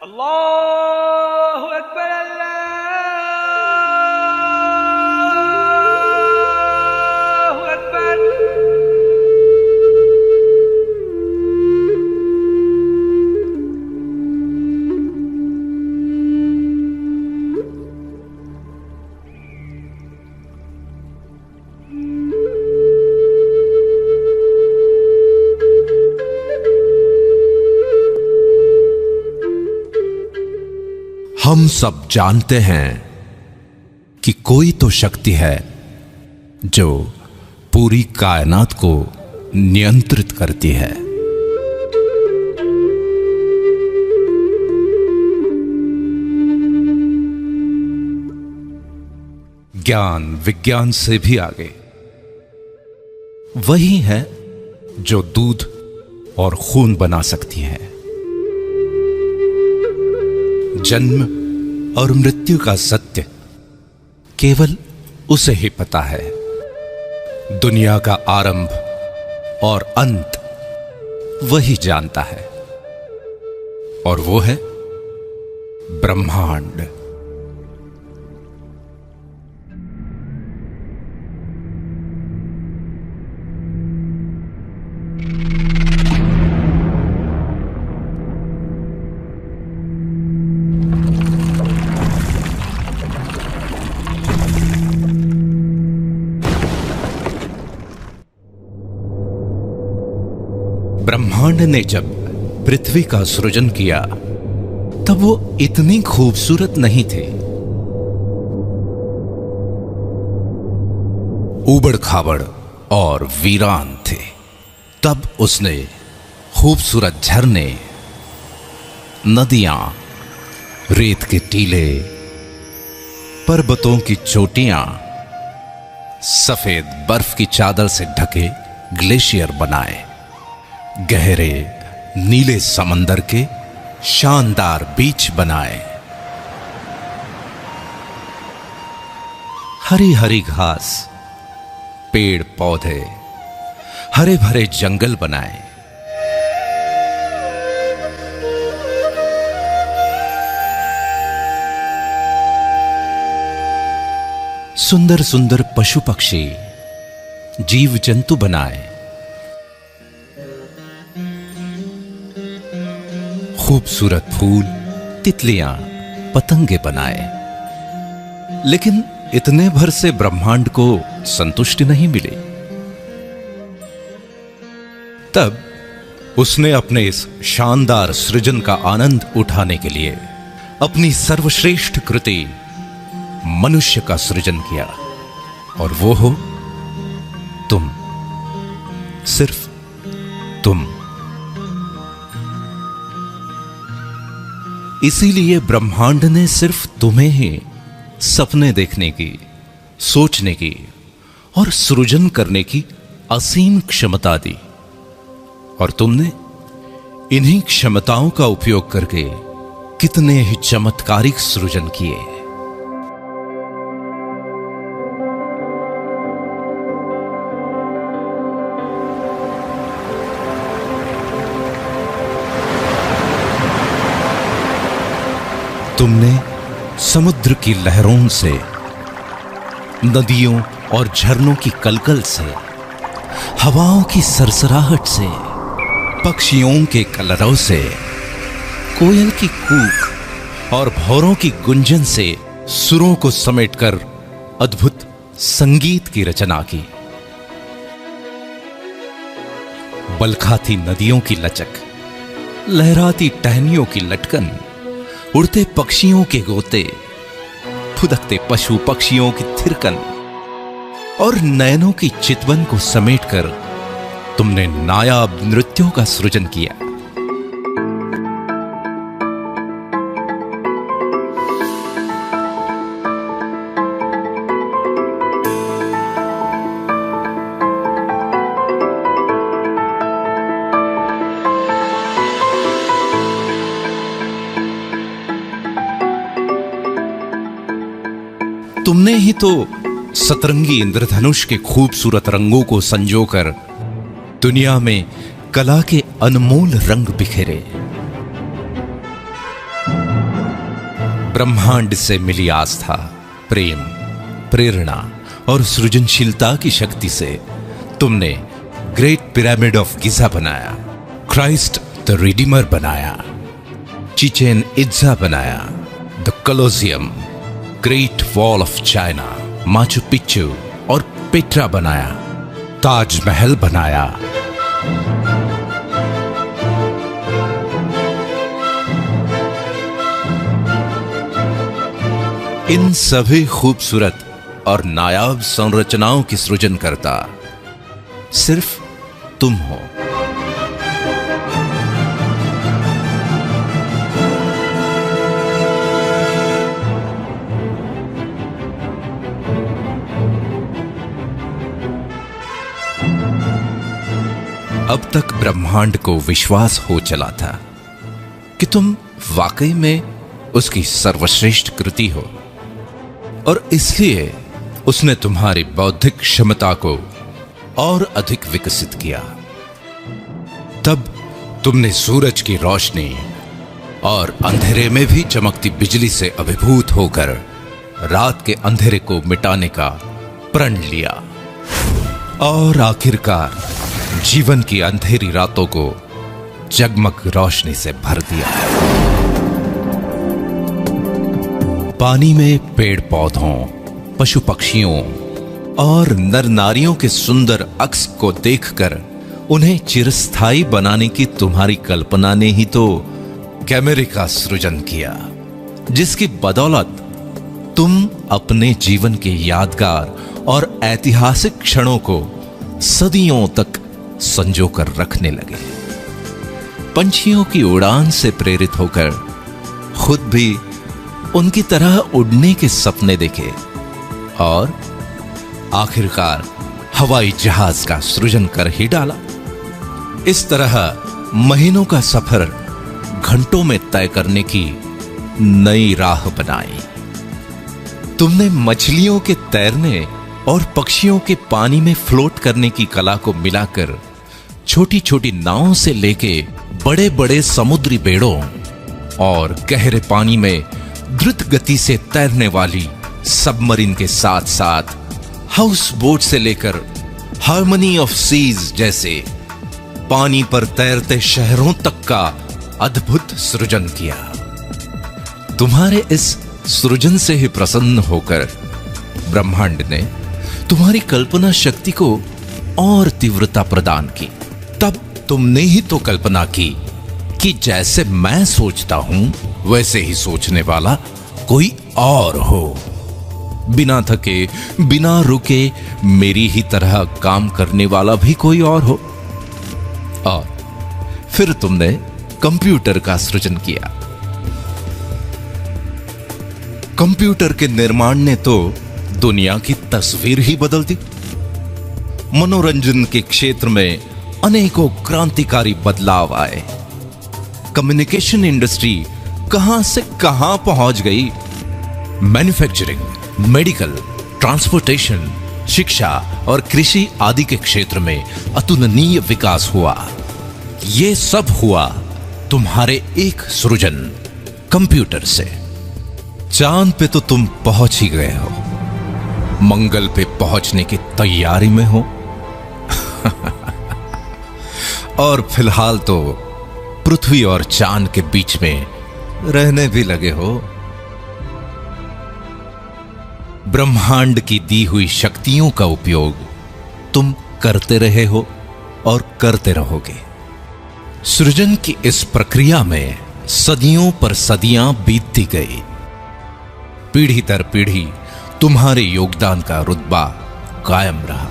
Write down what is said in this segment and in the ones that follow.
अल्लाहु अकबर, अल्लाहु अकबर। हम सब जानते हैं कि कोई तो शक्ति है जो पूरी कायनात को नियंत्रित करती है। ज्ञान विज्ञान से भी आगे वही है जो दूध और खून बना सकती है। जन्म और मृत्यु का सत्य केवल उसे ही पता है। दुनिया का आरंभ और अंत वही जानता है, और वो है ब्रह्मांड। ब्रह्मांड ने जब पृथ्वी का सृजन किया तब वो इतनी खूबसूरत नहीं थे। उबड़ खाबड़ और वीरान थे। तब उसने खूबसूरत झरने, नदियां, रेत के टीले, पर्वतों की चोटियां, सफेद बर्फ की चादर से ढके ग्लेशियर बनाए, गहरे नीले समंदर के शानदार बीच बनाए, हरी हरी घास, पेड़ पौधे, हरे भरे जंगल बनाए। सुंदर सुंदर पशु पक्षी, जीव जंतु बनाए। खूबसूरत फूल, तितलियां, पतंगे बनाए। लेकिन इतने भर से ब्रह्मांड को संतुष्टि नहीं मिली। तब उसने अपने इस शानदार सृजन का आनंद उठाने के लिए अपनी सर्वश्रेष्ठ कृति मनुष्य का सृजन किया, और वो हो तुम, सिर्फ तुम। इसीलिए ब्रह्मांड ने सिर्फ तुम्हें ही सपने देखने की, सोचने की और सृजन करने की असीम क्षमता दी, और तुमने इन्हीं क्षमताओं का उपयोग करके कितने ही चमत्कारिक सृजन किए। तुमने समुद्र की लहरों से, नदियों और झरनों की कलकल से, हवाओं की सरसराहट से, पक्षियों के कलरव से, कोयल की कूक और भौरों की गुंजन से सुरों को समेटकर अद्भुत संगीत की रचना की। बलखाती नदियों की लचक, लहराती टहनियों की लटकन, उड़ते पक्षियों के गोते, फुदकते पशु पक्षियों की थिरकन और नयनों की चितवन को समेटकर तुमने नायाब नृत्यों का सृजन किया। तुमने ही तो सतरंगी इंद्रधनुष के खूबसूरत रंगों को संजोकर दुनिया में कला के अनमोल रंग बिखेरे। ब्रह्मांड से मिली आस्था, प्रेम, प्रेरणा और सृजनशीलता की शक्ति से तुमने ग्रेट पिरामिड ऑफ गिजा बनाया, क्राइस्ट द रिडीमर बनाया, चिचेन इत्जा बनाया, the Colosseum, great wall of China, Machu Picchu और पेट्रा बनाया, ताजमहल बनाया। इन सभी खूबसूरत और नायाब संरचनाओं की सृजन करता सिर्फ तुम हो। अब तक ब्रह्मांड को विश्वास हो चला था कि तुम वाकई में उसकी सर्वश्रेष्ठ कृति हो, और इसलिए उसने तुम्हारी बौद्धिक क्षमता को और अधिक विकसित किया। तब तुमने सूरज की रोशनी और अंधेरे में भी चमकती बिजली से अभिभूत होकर रात के अंधेरे को मिटाने का प्रण लिया, और आखिरकार जीवन की अंधेरी रातों को जगमग रोशनी से भर दिया। पानी में पेड़ पौधों, पशु पक्षियों और नर नारियों के सुंदर अक्स को देखकर उन्हें चिरस्थायी बनाने की तुम्हारी कल्पना ने ही तो कैमरे का सृजन किया, जिसकी बदौलत तुम अपने जीवन के यादगार और ऐतिहासिक क्षणों को सदियों तक संजो कर रखने लगे। पंछियों की उड़ान से प्रेरित होकर खुद भी उनकी तरह उड़ने के सपने देखे, और आखिरकार हवाई जहाज का सृजन कर ही डाला। इस तरह महीनों का सफर घंटों में तय करने की नई राह बनाई। तुमने मछलियों के तैरने और पक्षियों के पानी में फ्लोट करने की कला को मिलाकर छोटी छोटी नावों से लेके बड़े बड़े समुद्री बेड़ों और गहरे पानी में द्रुत गति से तैरने वाली सबमरीन के साथ साथ हाउस बोट से लेकर हार्मनी ऑफ सीज जैसे पानी पर तैरते शहरों तक का अद्भुत सृजन किया। तुम्हारे इस सृजन से ही प्रसन्न होकर ब्रह्मांड ने तुम्हारी कल्पना शक्ति को और तीव्रता प्रदान की। तब तुमने ही तो कल्पना की कि जैसे मैं सोचता हूं वैसे ही सोचने वाला कोई और हो, बिना थके बिना रुके मेरी ही तरह काम करने वाला भी कोई और हो। और फिर तुमने कंप्यूटर का सृजन किया। कंप्यूटर के निर्माण ने तो दुनिया की तस्वीर ही बदल दी। मनोरंजन के क्षेत्र में अनेकों क्रांतिकारी बदलाव आए। कम्युनिकेशन इंडस्ट्री कहां से कहां पहुंच गई। मैन्युफैक्चरिंग, मेडिकल, ट्रांसपोर्टेशन, शिक्षा और कृषि आदि के क्षेत्र में अतुलनीय विकास हुआ। यह सब हुआ तुम्हारे एक सृजन कंप्यूटर से। चांद पे तो तुम पहुंच ही गए हो, मंगल पे पहुंचने की तैयारी में हो और फिलहाल तो पृथ्वी और चांद के बीच में रहने भी लगे हो। ब्रह्मांड की दी हुई शक्तियों का उपयोग तुम करते रहे हो और करते रहोगे। सृजन की इस प्रक्रिया में सदियों पर सदियां बीतती गई। पीढ़ी दर पीढ़ी तुम्हारे योगदान का रुतबा कायम रहा।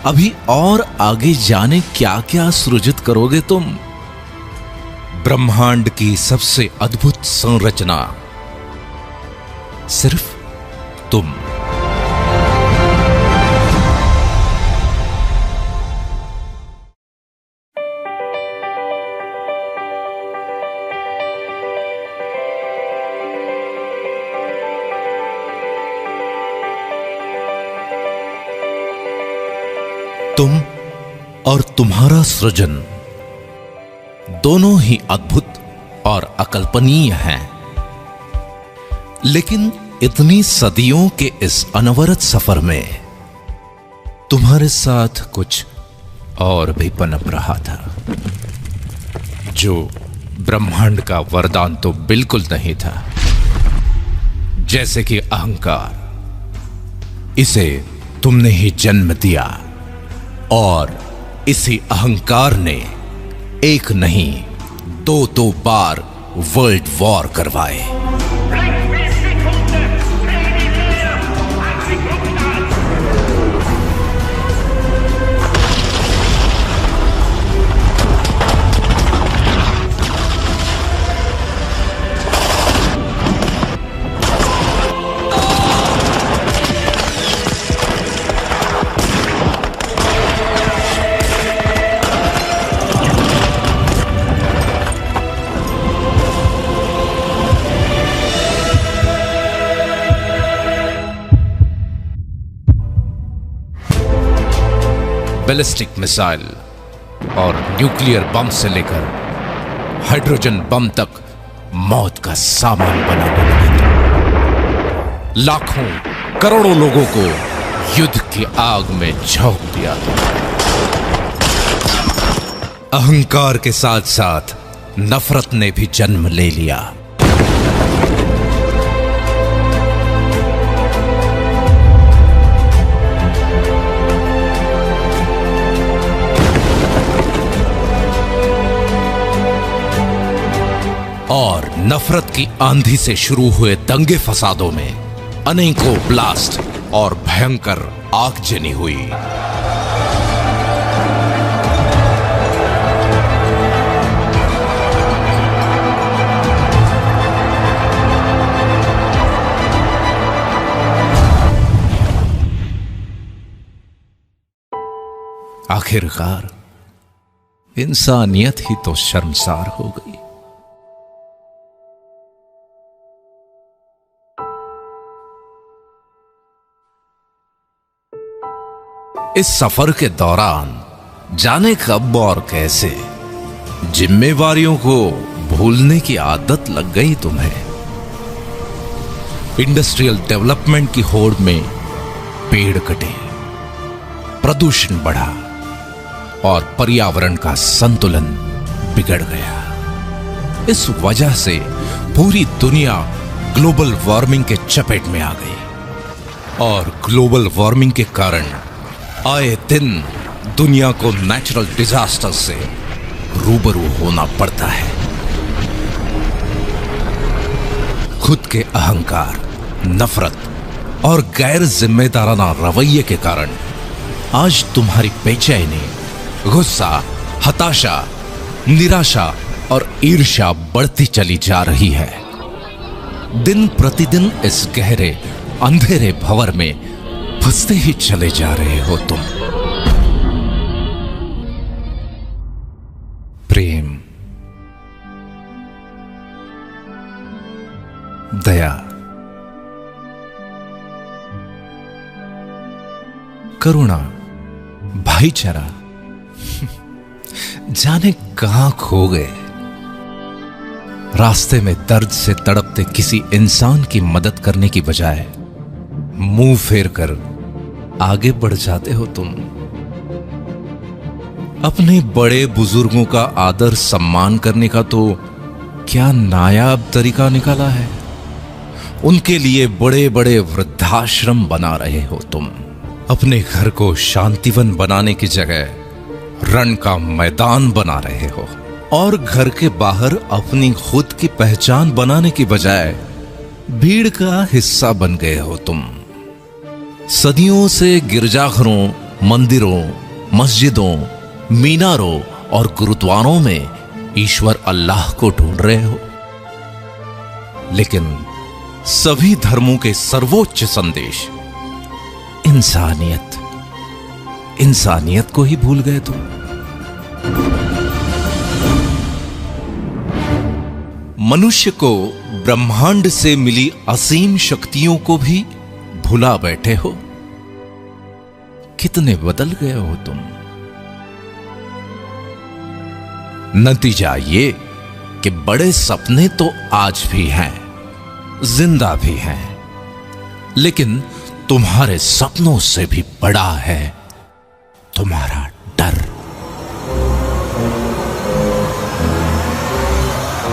अभी और आगे जाने क्या क्या सृजित करोगे तुम। ब्रह्मांड की सबसे अद्भुत संरचना सिर्फ तुम। तुम और तुम्हारा सृजन दोनों ही अद्भुत और अकल्पनीय हैं। लेकिन इतनी सदियों के इस अनवरत सफर में तुम्हारे साथ कुछ और भी पनप रहा था, जो ब्रह्मांड का वरदान तो बिल्कुल नहीं था। जैसे कि अहंकार, इसे तुमने ही जन्म दिया और इसी अहंकार ने एक नहीं दो बार वर्ल्ड वॉर करवाए। बैलिस्टिक मिसाइल और न्यूक्लियर बम से लेकर हाइड्रोजन बम तक मौत का सामान बनाने लगे। लाखों करोड़ों लोगों को युद्ध की आग में झोंक दिया। अहंकार के साथ साथ नफरत ने भी जन्म ले लिया। और नफरत की आंधी से शुरू हुए दंगे फसादों में अनेकों ब्लास्ट और भयंकर आगजनी हुई। आखिरकार इंसानियत ही तो शर्मसार हो गई। इस सफर के दौरान जाने कब और कैसे जिम्मेवारियों को भूलने की आदत लग गई तुम्हें। इंडस्ट्रियल डेवलपमेंट की होड़ में पेड़ कटे, प्रदूषण बढ़ा और पर्यावरण का संतुलन बिगड़ गया। इस वजह से पूरी दुनिया ग्लोबल वार्मिंग के चपेट में आ गई और ग्लोबल वार्मिंग के कारण आए दिन दुनिया को नेचुरल डिजास्टर से रूबरू होना पड़ता है। खुद के अहंकार, नफरत और गैर जिम्मेदाराना रवैये के कारण आज तुम्हारी बेचैनी, गुस्सा, हताशा, निराशा और ईर्ष्या बढ़ती चली जा रही है। दिन प्रतिदिन इस गहरे अंधेरे भंवर में फंसते ही चले जा रहे हो तुम। प्रेम, दया, करुणा, भाईचारा जाने कहां खो गए। रास्ते में दर्द से तड़पते किसी इंसान की मदद करने की बजाय मुंह फेर कर आगे बढ़ जाते हो तुम। अपने बड़े बुजुर्गों का आदर सम्मान करने का तो क्या नायाब तरीका निकाला है। उनके लिए बड़े बड़े वृद्धाश्रम बना रहे हो तुम। अपने घर को शांतिवन बनाने की जगह रण का मैदान बना रहे हो और घर के बाहर अपनी खुद की पहचान बनाने की बजाय भीड़ का हिस्सा बन गए हो तुम। सदियों से गिरजाघरों, मंदिरों, मस्जिदों, मीनारों और गुरुद्वारों में ईश्वर अल्लाह को ढूंढ रहे हो, लेकिन सभी धर्मों के सर्वोच्च संदेश इंसानियत को ही भूल गए तुम। मनुष्य को ब्रह्मांड से मिली असीम शक्तियों को भी भुला बैठे हो। कितने बदल गए हो तुम। नतीजा ये कि बड़े सपने तो आज भी हैं, जिंदा भी हैं, लेकिन तुम्हारे सपनों से भी बड़ा है तुम्हारा डर।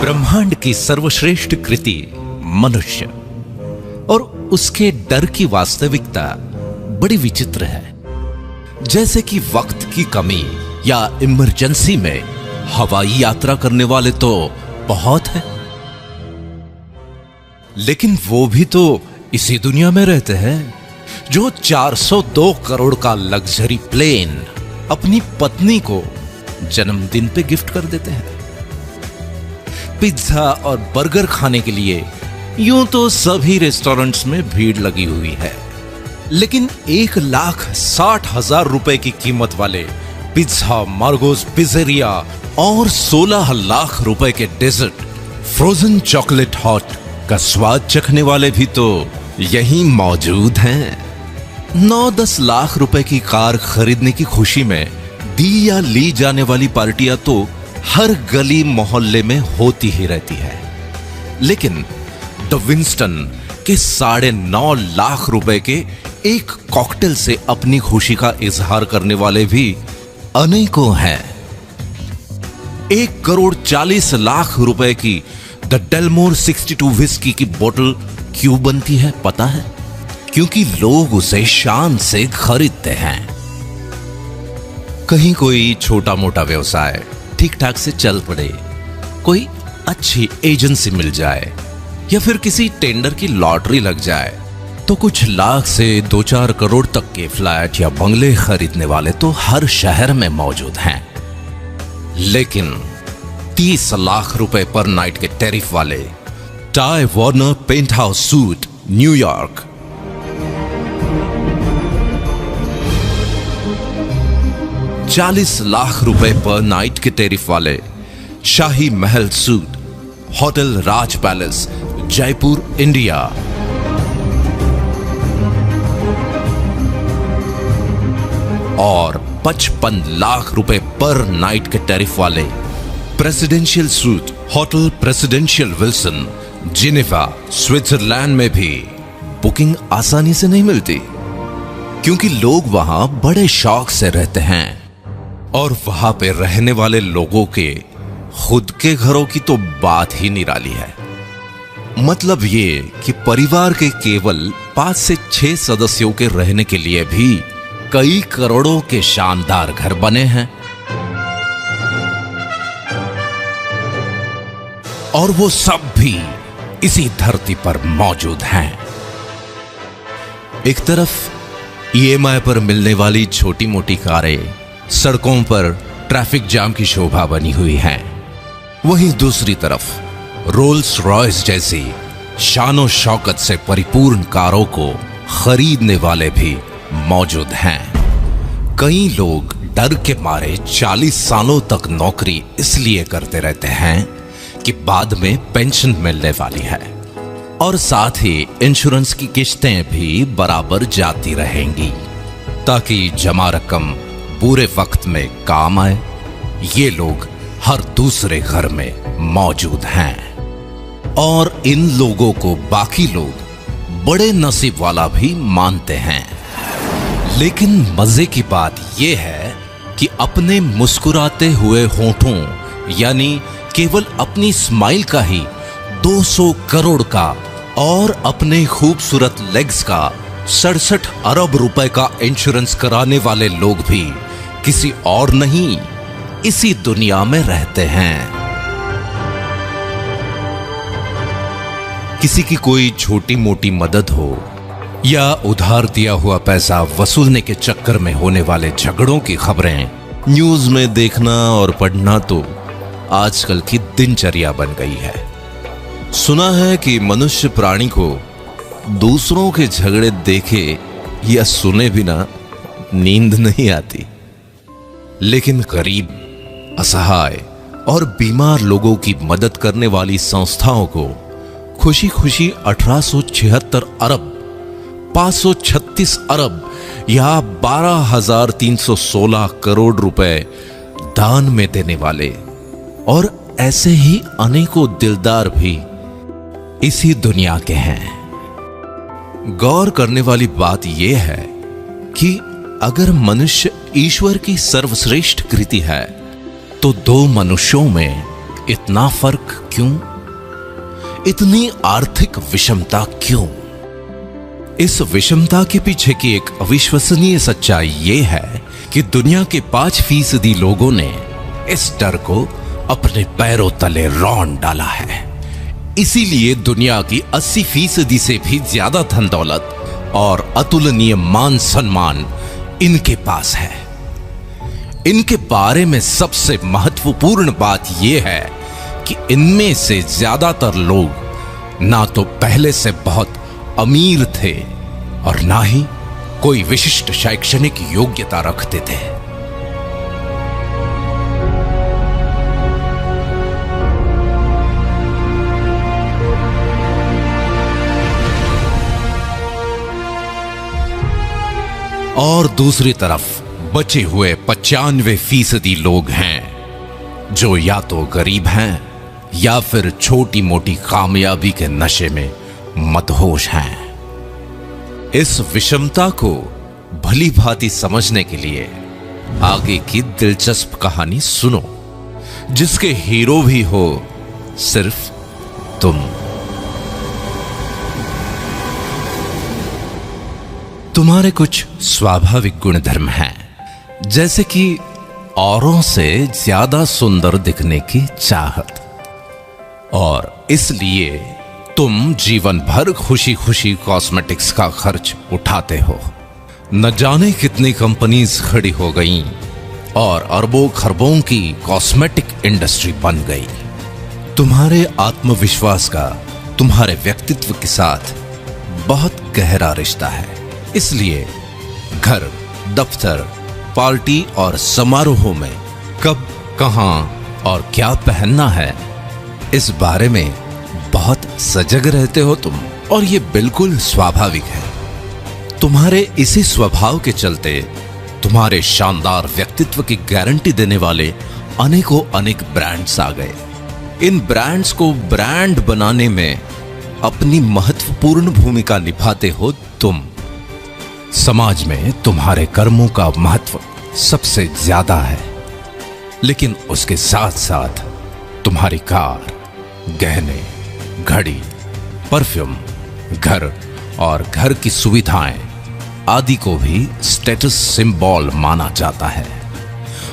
ब्रह्मांड की सर्वश्रेष्ठ कृति मनुष्य और उसके डर की वास्तविकता बड़ी विचित्र है। जैसे कि वक्त की कमी या इमरजेंसी में हवाई यात्रा करने वाले तो बहुत हैं, लेकिन वो भी तो इसी दुनिया में रहते हैं जो 402 करोड़ का लग्जरी प्लेन अपनी पत्नी को जन्मदिन पे गिफ्ट कर देते हैं। पिज्जा और बर्गर खाने के लिए यूं तो सभी रेस्टोरेंट्स में भीड़ लगी हुई है, लेकिन 1,60,000 रुपए की कीमत वाले पिज्जा, मार्गोस पिज़्ज़ेरिया और 16 लाख रुपए के डेजर्ट फ्रोजन चॉकलेट हॉट का स्वाद चखने वाले भी तो यहीं मौजूद हैं। 9-10 लाख रुपए की कार खरीदने की खुशी में दी या ली जाने वाली पार्टियां तो हर गली मोहल्ले में होती ही रहती है, लेकिन द विंस्टन के 9.5 लाख रुपए के एक कॉकटेल से अपनी खुशी का इजहार करने वाले भी अनेकों हैं। 1,40,00,000 रुपए की द डेलमोर 62 विस्की की बोतल क्यों बनती है पता है? क्योंकि लोग उसे शान से खरीदते हैं। कहीं कोई छोटा मोटा व्यवसाय ठीक ठाक से चल पड़े, कोई अच्छी एजेंसी मिल जाए या फिर किसी टेंडर की लॉटरी लग जाए तो कुछ लाख से 2-4 करोड़ तक के फ्लैट या बंगले खरीदने वाले तो हर शहर में मौजूद हैं, लेकिन 30 लाख रुपए पर नाइट के टैरिफ वाले Ty Warner penthouse suite New York, 40 lakh रुपए पर नाइट के टैरिफ वाले Shahi Mahal suite hotel Raj palace Jaipur India, और 55 लाख रुपए पर नाइट के टैरिफ वाले presidential suite hotel presidential Wilson Geneva Switzerland में भी बुकिंग आसानी से नहीं मिलती, क्योंकि लोग वहां बड़े शौक से रहते हैं और वहां पे रहने वाले लोगों के खुद के घरों की तो बात ही निराली है। मतलब ये कि परिवार के केवल 5 से 6 सदस्यों के रहने के लिए भी कई करोड़ों के शानदार घर बने हैं, और वो सब भी इसी धरती पर मौजूद हैं। एक तरफ ईएमआई पर मिलने वाली छोटी मोटी कारें सड़कों पर ट्रैफिक जाम की शोभा बनी हुई हैं, वहीं दूसरी तरफ रोल्स रॉयस जैसी शानो शौकत से परिपूर्ण कारों को खरीदने वाले भी मौजूद हैं। कई लोग डर के मारे 40 सालों तक नौकरी इसलिए करते रहते हैं कि बाद में पेंशन मिलने वाली है, और साथ ही इंश्योरेंस की किश्तें भी बराबर जाती रहेंगी ताकि जमा रकम बुरे वक्त में काम आए। ये लोग हर दूसरे घर में मौजूद हैं, और इन लोगों को बाकी लोग बड़े नसीब वाला भी मानते हैं। लेकिन मजे की बात यह है कि अपने मुस्कुराते हुए होठों यानी केवल अपनी स्माइल का ही 200 करोड़ का और अपने खूबसूरत लेग्स का 67 अरब रुपए का इंश्योरेंस कराने वाले लोग भी किसी और नहीं, इसी दुनिया में रहते हैं। किसी की कोई छोटी मोटी मदद हो या उधार दिया हुआ पैसा वसूलने के चक्कर में होने वाले झगड़ों की खबरें न्यूज में देखना और पढ़ना तो आजकल की दिनचर्या बन गई है। सुना है कि मनुष्य प्राणी को दूसरों के झगड़े देखे या सुने बिना नींद नहीं आती, लेकिन गरीब, असहाय और बीमार लोगों की मदद करने वाली संस्थाओं को खुशी खुशी 1876 अरब 536 अरब या 12,316 करोड़ रुपए दान में देने वाले और ऐसे ही अनेकों दिलदार भी इसी दुनिया के हैं। गौर करने वाली बात यह है कि अगर मनुष्य ईश्वर की सर्वश्रेष्ठ कृति है तो दो मनुष्यों में इतना फर्क क्यों? इतनी आर्थिक विषमता क्यों? इस विषमता के पीछे की एक अविश्वसनीय सच्चाई यह है कि दुनिया के 5% लोगों ने इस डर को अपने पैरों तले रौंद डाला है। इसीलिए दुनिया की 80% से भी ज्यादा धन दौलत और अतुलनीय मान सम्मान इनके पास है। इनके बारे में सबसे महत्वपूर्ण बात यह है कि इनमें से ज्यादातर लोग ना तो पहले से बहुत अमीर थे और ना ही कोई विशिष्ट शैक्षणिक योग्यता रखते थे। और दूसरी तरफ बचे हुए 95% लोग हैं जो या तो गरीब हैं या फिर छोटी मोटी कामयाबी के नशे में मदहोश हैं। इस विषमता को भली भांति समझने के लिए आगे की दिलचस्प कहानी सुनो, जिसके हीरो भी हो सिर्फ तुम। तुम्हारे कुछ स्वाभाविक गुणधर्म हैं, जैसे कि औरों से ज्यादा सुंदर दिखने की चाहत, और इसलिए तुम जीवन भर खुशी खुशी कॉस्मेटिक्स का खर्च उठाते हो। न जाने कितनी कंपनीज खड़ी हो गईं और अरबों खरबों की कॉस्मेटिक इंडस्ट्री बन गई। तुम्हारे आत्मविश्वास का तुम्हारे व्यक्तित्व के साथ बहुत गहरा रिश्ता है। इसलिए घर, दफ्तर, पार्टी और समारोहों में कब, कहां और क्या पहनना है, इस बारे में बहुत सजग रहते हो तुम, और ये बिल्कुल स्वाभाविक है। तुम्हारे इसी स्वभाव के चलते तुम्हारे शानदार व्यक्तित्व की गारंटी देने वाले अनेकों अनेक ब्रांड्स आ गए। इन ब्रांड्स को ब्रांड बनाने में अपनी महत्वपूर्ण भूमिका निभाते हो तुम। समाज में तुम्हारे कर्मों का महत्व सबसे ज्यादा है, लेकिन उसके साथ साथ तुम्हारी कार, गहने, घड़ी, परफ्यूम, घर और घर की सुविधाएं आदि को भी स्टेटस सिंबल माना जाता है,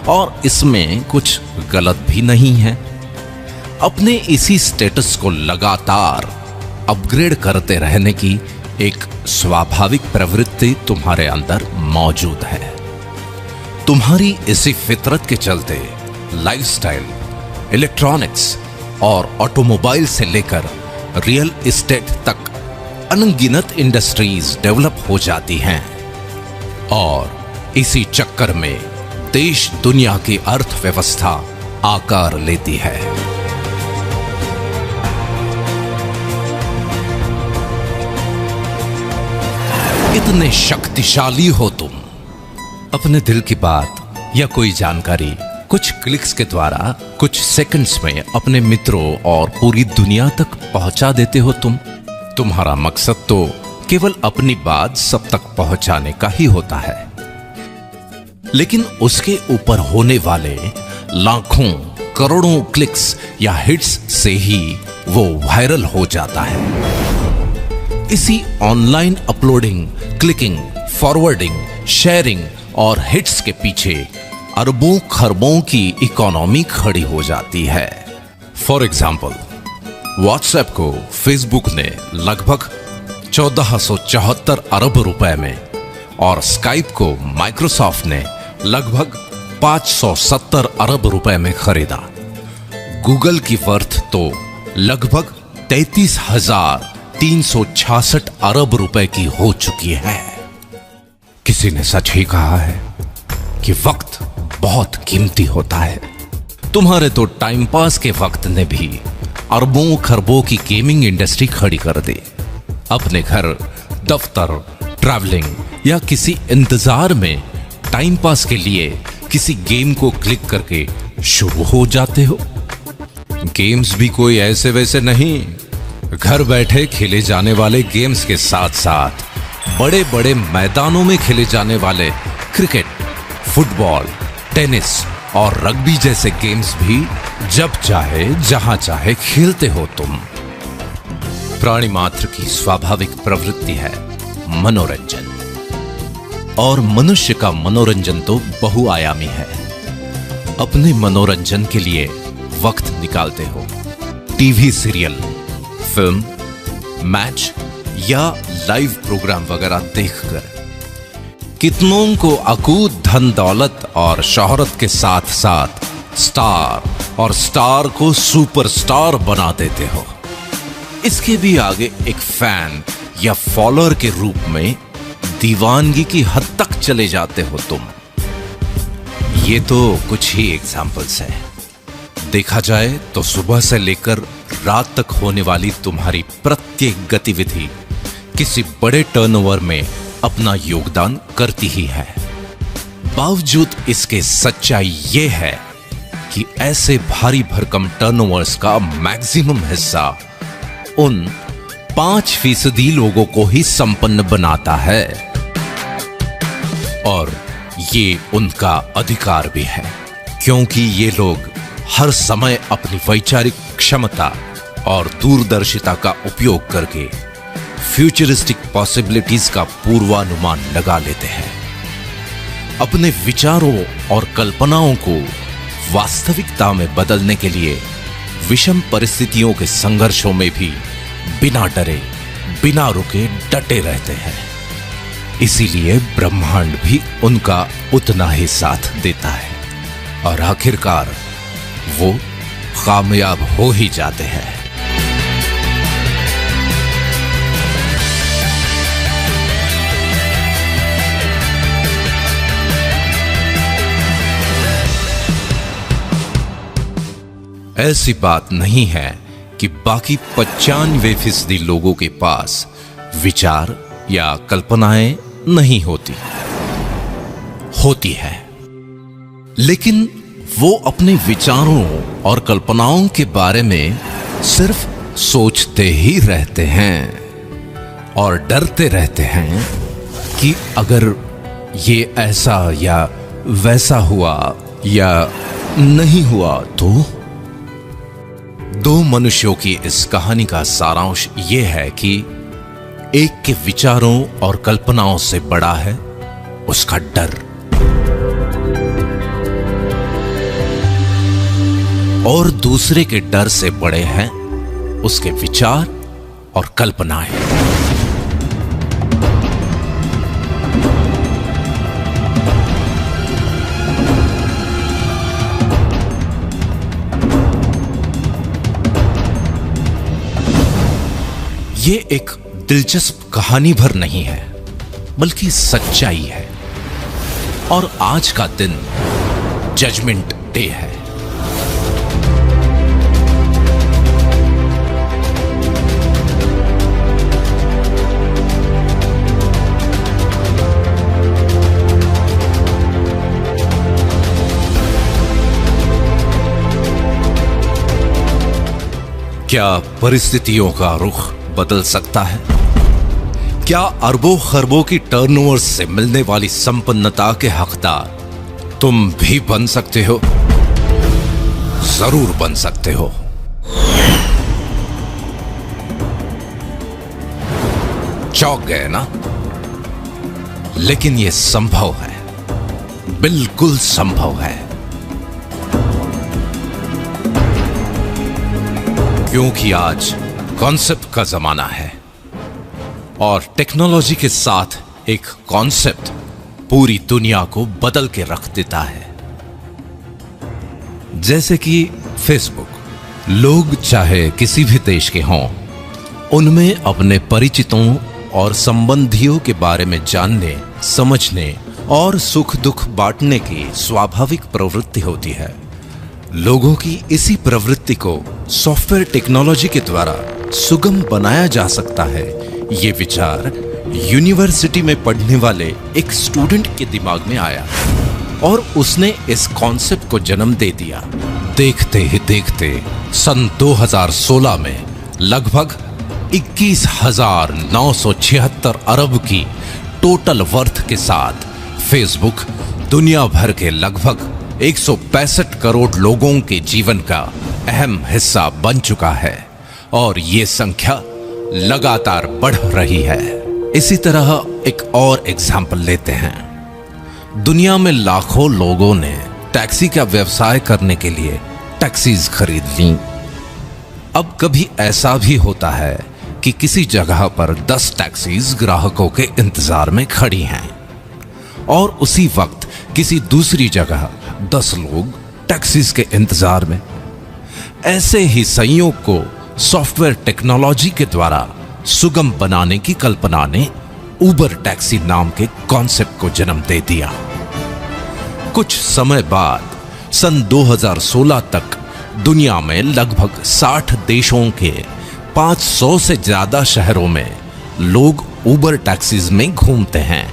और इसमें कुछ गलत भी नहीं है। अपने इसी स्टेटस को लगातार अपग्रेड करते रहने की एक स्वाभाविक प्रवृत्ति तुम्हारे अंदर मौजूद है। तुम्हारी इसी फितरत के चलते लाइफस्टाइल, इलेक्ट्रॉनिक्स और ऑटोमोबाइल से लेकर रियल एस्टेट तक अनगिनत इंडस्ट्रीज डेवलप हो जाती हैं, और इसी चक्कर में देश दुनिया की अर्थव्यवस्था आकार लेती है। इतने शक्तिशाली हो तुम। अपने दिल की बात या कोई जानकारी कुछ क्लिक्स के द्वारा कुछ सेकंड्स में अपने मित्रों और पूरी दुनिया तक पहुंचा देते हो तुम। तुम्हारा मकसद तो केवल अपनी बात सब तक पहुंचाने का ही होता है, लेकिन उसके ऊपर होने वाले लाखों करोड़ों क्लिक्स या हिट्स से ही वो वायरल हो जाता है। इसी online uploading, clicking, forwarding, sharing और हिट्स के पीछे अरबों खरबों की इकोनॉमी खड़ी हो जाती है। फॉर एग्जाम्पल, व्हाट्सएप को फेसबुक ने लगभग 1474 अरब रुपए में, और स्काइप को माइक्रोसॉफ्ट ने लगभग 570 अरब रुपए में खरीदा। गूगल की वर्थ तो लगभग 33,366 अरब रुपए की हो चुकी है। किसी ने सच ही कहा है कि वक्त बहुत कीमती होता है। तुम्हारे तो टाइम पास के वक्त ने भी अरबों खरबों की गेमिंग इंडस्ट्री खड़ी कर दी। अपने घर, दफ्तर, ट्रैवलिंग या किसी इंतजार में टाइम पास के लिए किसी गेम को क्लिक करके शुरू हो जाते हो। गेम्स भी कोई ऐसे वैसे नहीं, घर बैठे खेले जाने वाले गेम्स के साथ साथ बड़े बड़े मैदानों में खेले जाने वाले क्रिकेट, फुटबॉल, टेनिस और रग्बी जैसे गेम्स भी जब चाहे जहां चाहे खेलते हो तुम। प्राणी मात्र की स्वाभाविक प्रवृत्ति है मनोरंजन, और मनुष्य का मनोरंजन तो बहुआयामी है। अपने मनोरंजन के लिए वक्त निकालते हो टीवी सीरियल, फिल्म, मैच या लाइव प्रोग्राम वगैरह देखकर। कितनों को अकूत धन दौलत और शोहरत के साथ साथ स्टार और स्टार को सुपरस्टार बना देते हो। इसके भी आगे एक फैन या फॉलोअर के रूप में दीवानगी की हद तक चले जाते हो तुम। ये तो कुछ ही एग्जाम्पल्स है। देखा जाए तो सुबह से लेकर रात तक होने वाली तुम्हारी प्रत्येक गतिविधि किसी बड़े टर्नओवर में अपना योगदान करती ही है। बावजूद इसके सच्चाई ये है कि ऐसे भारी भरकम टर्नओवर्स का मैक्सिमम हिस्सा उन 5% लोगों को ही संपन्न बनाता है, और ये उनका अधिकार भी है, क्योंकि ये लोग हर समय अपनी वैचारिक क्षमता और दूरदर्शिता का उपयोग करके फ्यूचरिस्टिक पॉसिबिलिटीज का पूर्वानुमान लगा लेते हैं। अपने विचारों और कल्पनाओं को वास्तविकता में बदलने के लिए विषम परिस्थितियों के संघर्षों में भी बिना डरे, बिना रुके डटे रहते हैं। इसीलिए ब्रह्मांड भी उनका उतना ही साथ देता है, और आखिरकार वो कामयाब हो ही जाते हैं। ऐसी बात नहीं है कि बाकी 95% लोगों के पास विचार या कल्पनाएं नहीं होती है, लेकिन वो अपने विचारों और कल्पनाओं के बारे में सिर्फ सोचते ही रहते हैं और डरते रहते हैं कि अगर ये ऐसा या वैसा हुआ या नहीं हुआ तो। दो मनुष्यों की इस कहानी का सारांश ये है कि एक के विचारों और कल्पनाओं से बड़ा है उसका डर, और दूसरे के डर से बड़े हैं उसके विचार और कल्पनाएं। ये एक दिलचस्प कहानी भर नहीं है, बल्कि सच्चाई है। और आज का दिन जजमेंट डे है। क्या परिस्थितियों का रुख बदल सकता है? क्या अरबों खरबों की टर्नओवर से मिलने वाली संपन्नता के हकदार तुम भी बन सकते हो? जरूर बन सकते हो। चौंक गए ना? लेकिन यह संभव है, बिल्कुल संभव है, क्योंकि आज कॉन्सेप्ट का जमाना है, और टेक्नोलॉजी के साथ एक कॉन्सेप्ट पूरी दुनिया को बदल के रख देता है। जैसे कि फेसबुक। लोग चाहे किसी भी देश के हों, उनमें अपने परिचितों और संबंधियों के बारे में जानने, समझने और सुख दुख बांटने की स्वाभाविक प्रवृत्ति होती है। लोगों की इसी प्रवृत्ति को सॉफ्टवेयर टेक्नोलॉजी के द्वारा सुगम बनाया जा सकता है, ये विचार यूनिवर्सिटी में पढ़ने वाले एक स्टूडेंट के दिमाग में आया और उसने इस कॉन्सेप्ट को जन्म दे दिया। देखते ही देखते सन 2016 में लगभग 21,976 अरब की टोटल वर्थ के साथ फेसबुक दुनिया भर के लगभग 165 करोड़ लोगों के जीवन का अहम हिस्सा बन चुका है और ये संख्या लगातार बढ़ रही है। इसी तरह एक और एग्जाम्पल लेते हैं। दुनिया में लाखों लोगों ने टैक्सी का व्यवसाय करने के लिए टैक्सीज खरीद ली। अब कभी ऐसा भी होता है कि किसी जगह पर 10 टैक्सीज ग्राहकों के इंतजार में खड़ी हैं और उसी वक्त किसी दूसरी जगह 10 लोग टैक्सीज के इंतजार में। ऐसे ही संयोग को सॉफ्टवेयर टेक्नोलॉजी के द्वारा सुगम बनाने की कल्पना ने उबर टैक्सी नाम के कॉन्सेप्ट को जन्म दे दिया। कुछ समय बाद सन 2016 तक दुनिया में लगभग 60 देशों के 500 से ज्यादा शहरों में लोग उबर टैक्सीज में घूमते हैं।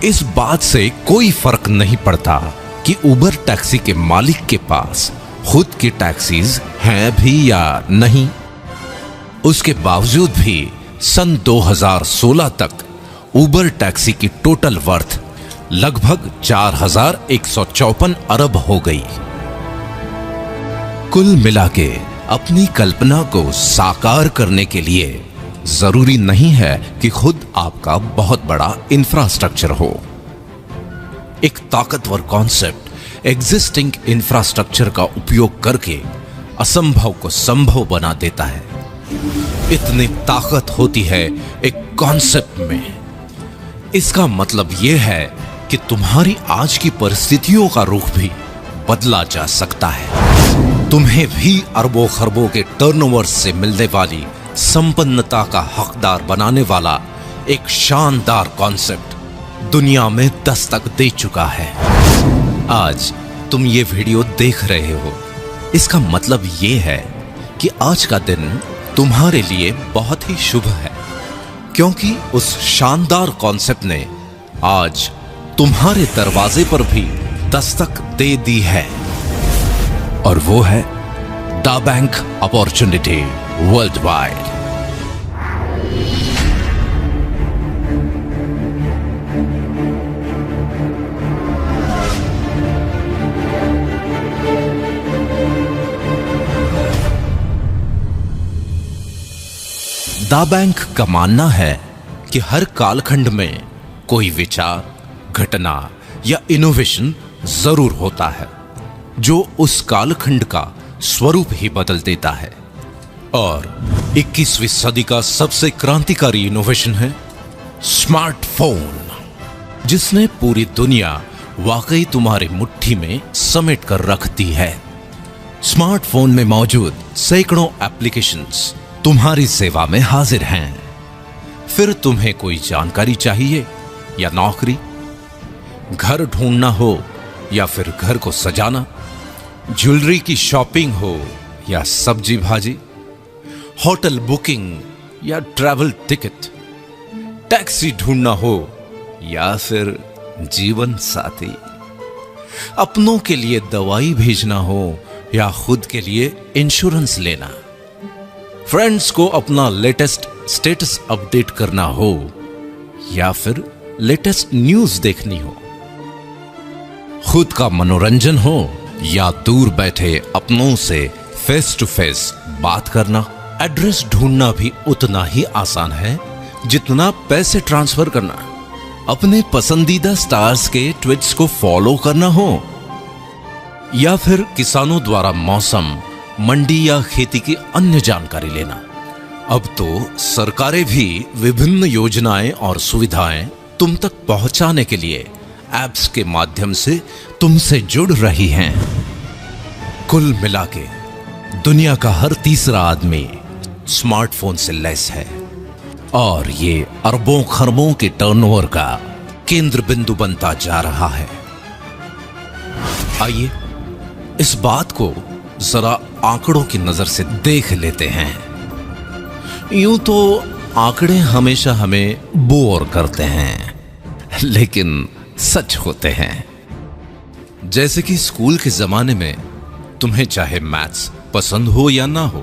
इस बात से कोई फर्क नहीं पड़ता कि उबर टैक्सी के मालिक के पास खुद की टैक्सीज हैं भी या नहीं। उसके बावजूद भी सन 2016 तक उबर टैक्सी की टोटल वर्थ लगभग 4,154 अरब हो गई। कुल मिलाके अपनी कल्पना को साकार करने के लिए जरूरी नहीं है कि खुद आपका बहुत बड़ा इंफ्रास्ट्रक्चर हो। एक ताकतवर कॉन्सेप्ट एग्जिस्टिंग इंफ्रास्ट्रक्चर का उपयोग करके असंभव को संभव बना देता है। इतनी ताकत होती है एक कॉन्सेप्ट में। इसका मतलब यह है कि तुम्हारी आज की परिस्थितियों का रुख भी बदला जा सकता है। तुम्हें भी अरबों खरबों के टर्नओवर से मिलने वाली संपन्नता का हकदार बनाने वाला एक शानदार कॉन्सेप्ट दुनिया में दस्तक दे चुका है। आज तुम ये वीडियो देख रहे हो, इसका मतलब ये है कि आज का दिन तुम्हारे लिए बहुत ही शुभ है, क्योंकि उस शानदार कॉन्सेप्ट ने आज तुम्हारे दरवाजे पर भी दस्तक दे दी है और वो है दा बैंक अपॉर्चुनिटी वर्ल्ड वाइड। दा बैंक का मानना है कि हर कालखंड में कोई विचार, घटना या इनोवेशन जरूर होता है जो उस कालखंड का स्वरूप ही बदल देता है। और 21वीं सदी का सबसे क्रांतिकारी इनोवेशन है स्मार्टफोन, जिसने पूरी दुनिया वाकई तुम्हारी मुट्ठी में समेट कर रख दी है। स्मार्टफोन में मौजूद सैकड़ों एप्लीकेशंस तुम्हारी सेवा में हाजिर हैं। फिर तुम्हें कोई जानकारी चाहिए या नौकरी, घर ढूंढना हो या फिर घर को सजाना, ज्वेलरी की शॉपिंग हो या सब्जी भाजी, होटल बुकिंग या ट्रैवल टिकट, टैक्सी ढूंढना हो या फिर जीवन साथी, अपनों के लिए दवाई भेजना हो या खुद के लिए इंश्योरेंस लेना, फ्रेंड्स को अपना लेटेस्ट स्टेटस अपडेट करना हो या फिर लेटेस्ट न्यूज देखनी हो, खुद का मनोरंजन हो या दूर बैठे अपनों से फेस टू फेस बात करना, एड्रेस ढूंढना भी उतना ही आसान है जितना पैसे ट्रांसफर करना, अपने पसंदीदा स्टार्स के ट्वीट्स को फॉलो करना हो या फिर किसानों द्वारा मौसम, मंडी या खेती की अन्य जानकारी लेना। अब तो सरकारें भी विभिन्न योजनाएं और सुविधाएं तुम तक पहुंचाने के लिए ऐप्स के माध्यम से तुमसे जुड़ रही हैं। कुल मिलाके दुनिया का हर तीसरा आदमी स्मार्टफोन से लैस है और ये अरबों खरबों के टर्नओवर का केंद्र बिंदु बनता जा रहा है। आइए इस बात को जरा आंकड़ों की नजर से देख लेते हैं। यूं तो आंकड़े हमेशा हमें बोर करते हैं, लेकिन सच होते हैं। जैसे कि स्कूल के जमाने में तुम्हें चाहे मैथ्स पसंद हो या ना हो,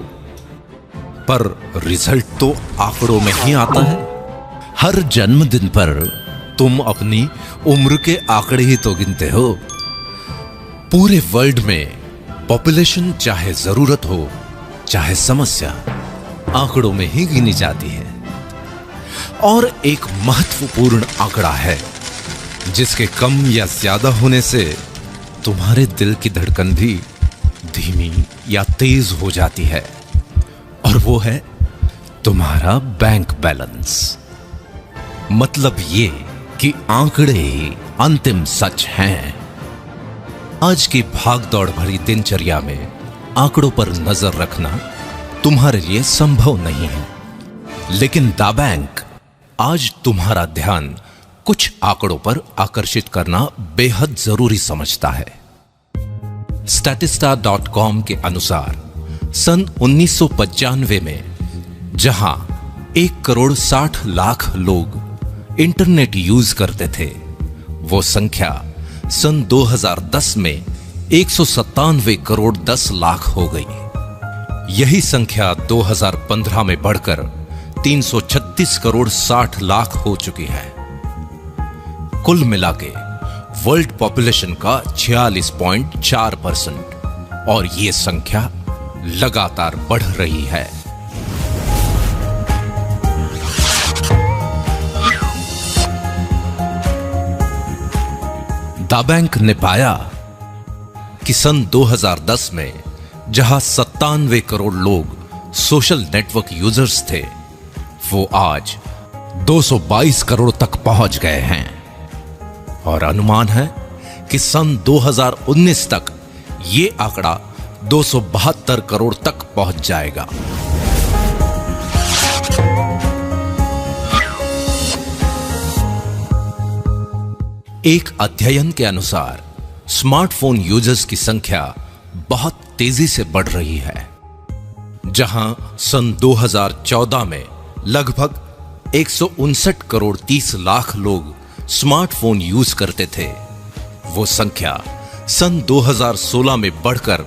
पर रिजल्ट तो आंकड़ों में ही आता है। हर जन्मदिन पर तुम अपनी उम्र के आंकड़े ही तो गिनते हो। पूरे वर्ल्ड में पॉपुलेशन चाहे जरूरत हो चाहे समस्या, आंकड़ों में ही गिनी जाती है। और एक महत्वपूर्ण आंकड़ा है जिसके कम या ज्यादा होने से तुम्हारे दिल की धड़कन भी धीमी या तेज हो जाती है, और वो है तुम्हारा बैंक बैलेंस। मतलब ये कि आंकड़े ही अंतिम सच हैं। आज की भागदौड़ भरी दिनचर्या में आंकड़ों पर नजर रखना तुम्हारे लिए संभव नहीं है, लेकिन द बैंक आज तुम्हारा ध्यान कुछ आंकड़ों पर आकर्षित करना बेहद जरूरी समझता है। statista.com के अनुसार सन 1995 में जहां 1,60,00,000 लोग इंटरनेट यूज करते थे, वो संख्या सन 2010 में 197,10,00,000 हो गई। यही संख्या 2015 में बढ़कर 336,60,00,000 हो चुकी है। कुल मिलाके वर्ल्ड पॉपुलेशन का 46.4%, और ये संख्या लगातार बढ़ रही है। द बैंक ने पाया कि सन 2010 में जहां 97 करोड़ लोग सोशल नेटवर्क यूजर्स थे, वो आज 222 करोड़ तक पहुंच गए हैं, और अनुमान है कि सन 2019 तक ये आंकड़ा 272 करोड़ तक पहुंच जाएगा। एक अध्ययन के अनुसार स्मार्टफोन यूजर्स की संख्या बहुत तेजी से बढ़ रही है। जहां सन 2014 में लगभग 159 करोड़ 30 लाख लोग स्मार्टफोन यूज करते थे, वो संख्या सन 2016 में बढ़कर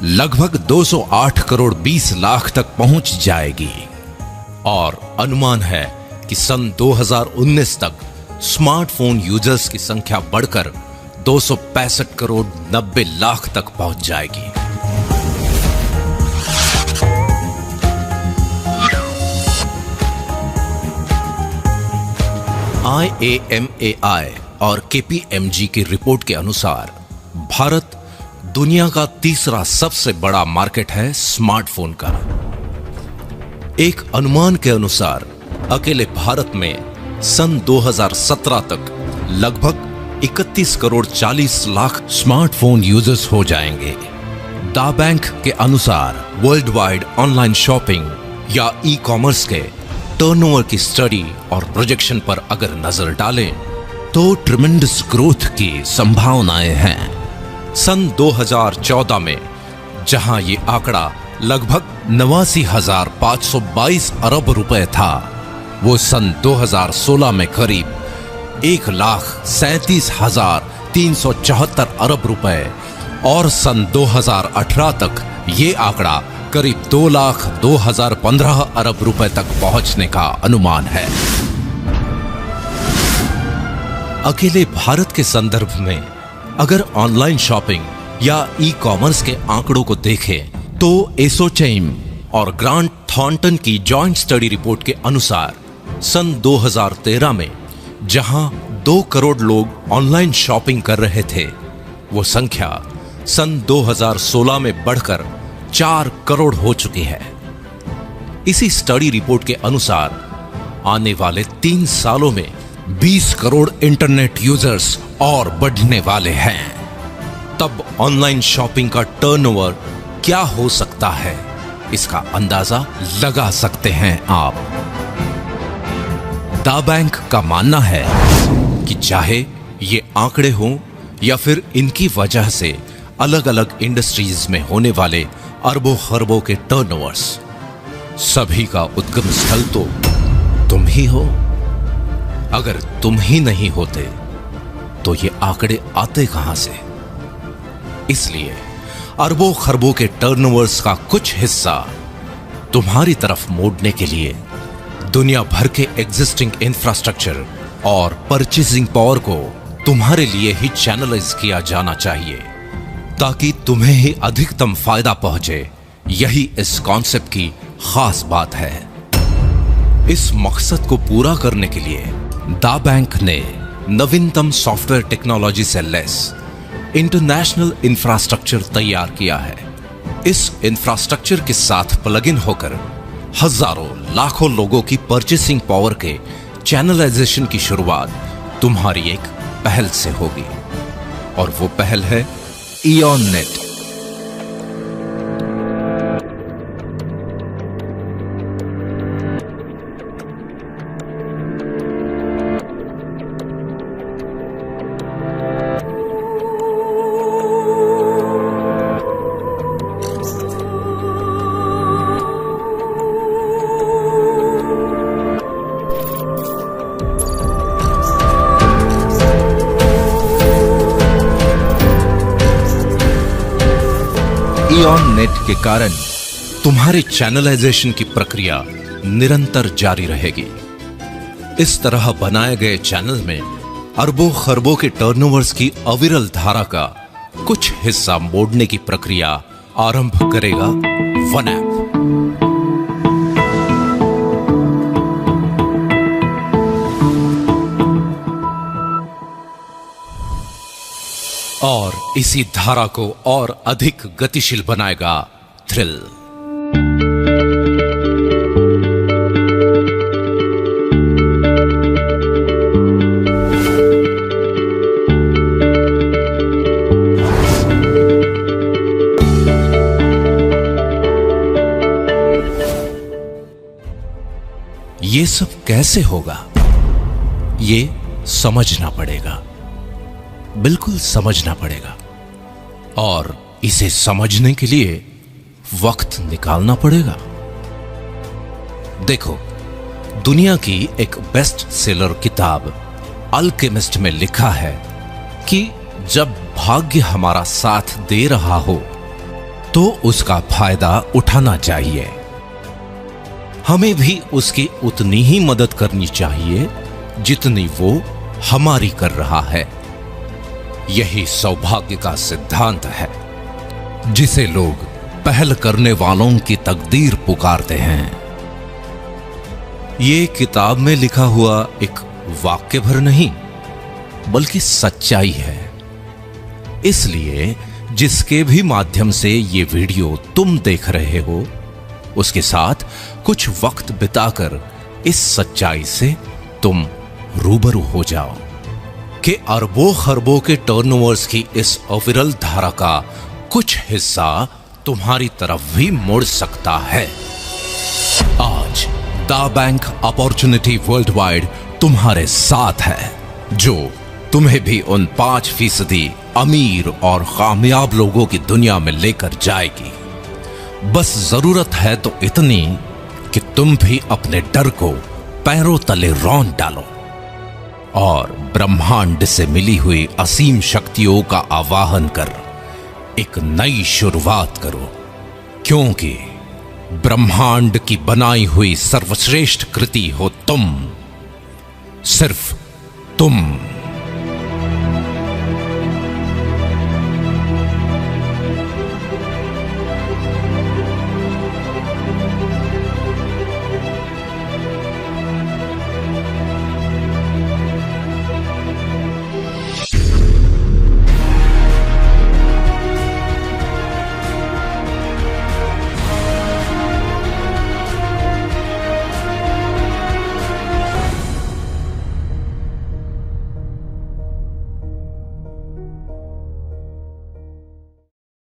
लगभग 208 करोड़ 20 लाख तक पहुंच जाएगी, और अनुमान है कि सन 2019 तक स्मार्टफोन यूजर्स की संख्या बढ़कर 265 करोड़ 90 लाख तक पहुंच जाएगी। IAMAI और KPMG की रिपोर्ट के अनुसार भारत दुनिया का तीसरा सबसे बड़ा मार्केट है स्मार्टफोन का। एक अनुमान के अनुसार अकेले भारत में सन 2017 तक लगभग 31 करोड़ 40 लाख स्मार्टफोन यूजर्स हो जाएंगे। द बैंक के अनुसार वर्ल्ड वाइड ऑनलाइन शॉपिंग या ई कॉमर्स के टर्नओवर की स्टडी और प्रोजेक्शन पर अगर नजर डालें तो ट्रिमेंडस ग्रोथ की संभावनाएं हैं। सन 2014 में जहां ये आंकड़ा लगभग 89,522 अरब रुपए था, वो सन 2016 में करीब 1,37,374 अरब रुपए, और सन 2018 तक ये आंकड़ा करीब 2,02,015 अरब रुपए तक पहुंचने का अनुमान है। अकेले भारत के संदर्भ में अगर ऑनलाइन शॉपिंग या ई कॉमर्स के आंकड़ों को देखें तो एसोचैम और ग्रांट थॉर्नटन की जॉइंट स्टडी रिपोर्ट के अनुसार सन 2013 में जहां 2 करोड़ लोग ऑनलाइन शॉपिंग कर रहे थे, वो संख्या सन 2016 में बढ़कर 4 करोड़ हो चुकी है। इसी स्टडी रिपोर्ट के अनुसार आने वाले 3 सालों में 20 करोड़ इंटरनेट यूजर्स और बढ़ने वाले हैं। तब ऑनलाइन शॉपिंग का टर्नओवर क्या हो सकता है, इसका अंदाजा लगा सकते हैं आप। द बैंक का मानना है कि चाहे ये आंकड़े हों या फिर इनकी वजह से अलग अलग इंडस्ट्रीज में होने वाले अरबों खरबों के टर्नओवर्स, सभी का उद्गम स्थल तो तुम ही हो। अगर तुम ही नहीं होते तो ये आंकड़े आते कहां से? इसलिए अरबों खरबों के टर्नओवर्स का कुछ हिस्सा तुम्हारी तरफ मोड़ने के लिए दुनिया भर के एग्जिस्टिंग इंफ्रास्ट्रक्चर और परचेसिंग पावर को तुम्हारे लिए ही चैनलाइज किया जाना चाहिए, ताकि तुम्हें ही अधिकतम फायदा पहुंचे। यही इस कॉन्सेप्ट की खास बात है। इस मकसद को पूरा करने के लिए दा बैंक ने नवीनतम सॉफ्टवेयर टेक्नोलॉजी से लेस इंटरनेशनल इंफ्रास्ट्रक्चर तैयार किया है। इस इंफ्रास्ट्रक्चर के साथ प्लग इन होकर हजारों लाखों लोगों की परचेसिंग पावर के चैनलाइजेशन की शुरुआत तुम्हारी एक पहल से होगी, और वो पहल है इयॉन नेट। इयॉन नेट के कारण तुम्हारे चैनलाइजेशन की प्रक्रिया निरंतर जारी रहेगी। इस तरह बनाए गए चैनल में अरबों खरबों के टर्नओवर्स की अविरल धारा का कुछ हिस्सा मोड़ने की प्रक्रिया आरंभ करेगा वन ऐप। और इसी धारा को और अधिक गतिशील बनाएगा थ्रिल। ये सब कैसे होगा, ये समझना पड़ेगा, बिल्कुल समझना पड़ेगा। और इसे समझने के लिए वक्त निकालना पड़ेगा। देखो, दुनिया की एक बेस्ट सेलर किताब अल्केमिस्ट में लिखा है कि जब भाग्य हमारा साथ दे रहा हो तो उसका फायदा उठाना चाहिए। हमें भी उसकी उतनी ही मदद करनी चाहिए जितनी वो हमारी कर रहा है। यही सौभाग्य का सिद्धांत है, जिसे लोग पहल करने वालों की तकदीर पुकारते हैं। ये किताब में लिखा हुआ एक वाक्य भर नहीं, बल्कि सच्चाई है। इसलिए जिसके भी माध्यम से ये वीडियो तुम देख रहे हो, उसके साथ कुछ वक्त बिताकर इस सच्चाई से तुम रूबरू हो जाओ कि अरबों खरबों के टर्नओवर्स की इस अविरल धारा का कुछ हिस्सा तुम्हारी तरफ भी मुड़ सकता है। आज दा बैंक अपॉर्चुनिटी वर्ल्ड वाइड तुम्हारे साथ है, जो तुम्हें भी उन 5% अमीर और कामयाब लोगों की दुनिया में लेकर जाएगी। बस जरूरत है तो इतनी कि तुम भी अपने डर को पैरों तले रौंद डालो और ब्रह्मांड से मिली हुई असीम शक्तियों का आवाहन कर एक नई शुरुआत करो, क्योंकि ब्रह्मांड की बनाई हुई सर्वश्रेष्ठ कृति हो तुम, सिर्फ तुम।